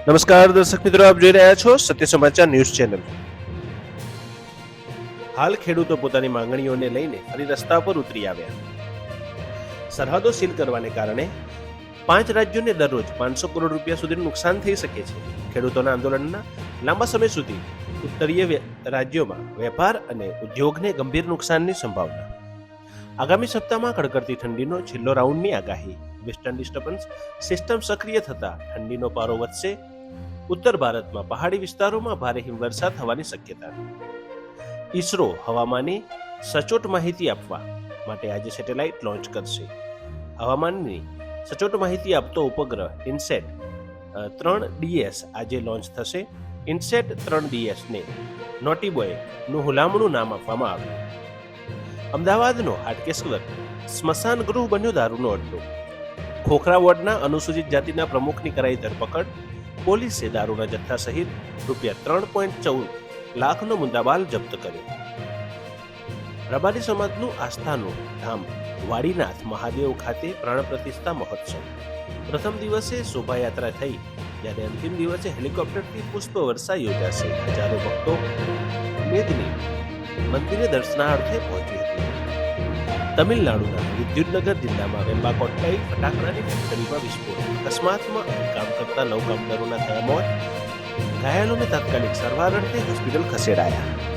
નમસ્કાર દર્શક મિત્રો, આપ જોઈ રહ્યા છો સત્ય સમાચાર ન્યૂઝ ચેનલ. હાલ ખેડૂતો પોતાની માંગણીઓને લઈને ફરી રસ્તા પર ઉતરી આવ્યા. સરહદો સીલ કરવાને કારણે 5 રાજ્યોને દરરોજ 500 કરોડ રૂપિયા સુધીનું નુકસાન થઈ શકે છે. ખેડૂતોના આંદોલનના લાંબા સમય સુધી ઉત્તરીય રાજ્યોમાં વેપાર અને ઉદ્યોગને ગંભીર નુકસાનની સંભાવના. આગામી સપ્તાહમાં કડકડતી ઠંડીનો છેલ્લો રાઉન્ડની આગાહી. વેસ્ટર્ન ડિસ્ટર્બન્સ સિસ્ટમ સક્રિય થતા ઠંડીનો પારો વધશે. ઉત્તર ભારતમાં પહાડી વિસ્તારોમાં ભારે હિમવર્ષા થવાની શક્યતા. ઈસરો હવામાનની સચોટ માહિતી આપવા માટે આજે સેટેલાઇટ લોન્ચ કરશે. હવામાનની સચોટ માહિતી આપતો ઉપગ્રહ ઇનસેટ 3DS આજે લોન્ચ થશે. ઇનસેટ 3DS ને નોટીબોયનું હુલામણું નામ આપવામાં આવ્યું. અમદાવાદનો હાટકેશ્વર સ્મશાન ગૃહ બન્યો દારૂનો અડ્ડો. ખોખરા વોર્ડના અનુસૂચિત જાતિના પ્રમુખની કરાઈ ધરપકડ. પોલીસે દારૂના જથ્થા સહિત ₹3.14 લાખનો મુદ્દામાલ જપ્ત કર્યો. રબારી સમાજનું આસ્થાનું ધામ વાડીનાથ મહાદેવ ખાતે પ્રાણ પ્રતિષ્ઠા મહોત્સવ. પ્રથમ દિવસે શોભાયાત્રા થઈ, જ્યારે અંતિમ દિવસે હેલિકોપ્ટરથી પુષ્પ વર્ષા યોજાશે. હજારો ભક્તો મેદની મંદિરે દર્શનાર્થે પહોંચી હતી. તમિલનાડુના વિદ્યુતનગર જિલ્લામાં વેમ્બાકોટ્ટાઈ ફટાકડાની ફેક્ટરીમાં વિસ્ફોટ. અકસ્માતમાં કામ કરતા 9 કામદારોના થયા મોત. ઘાયલોને તાત્કાલિક સારવાર અર્થે હોસ્પિટલ ખસેડાયા.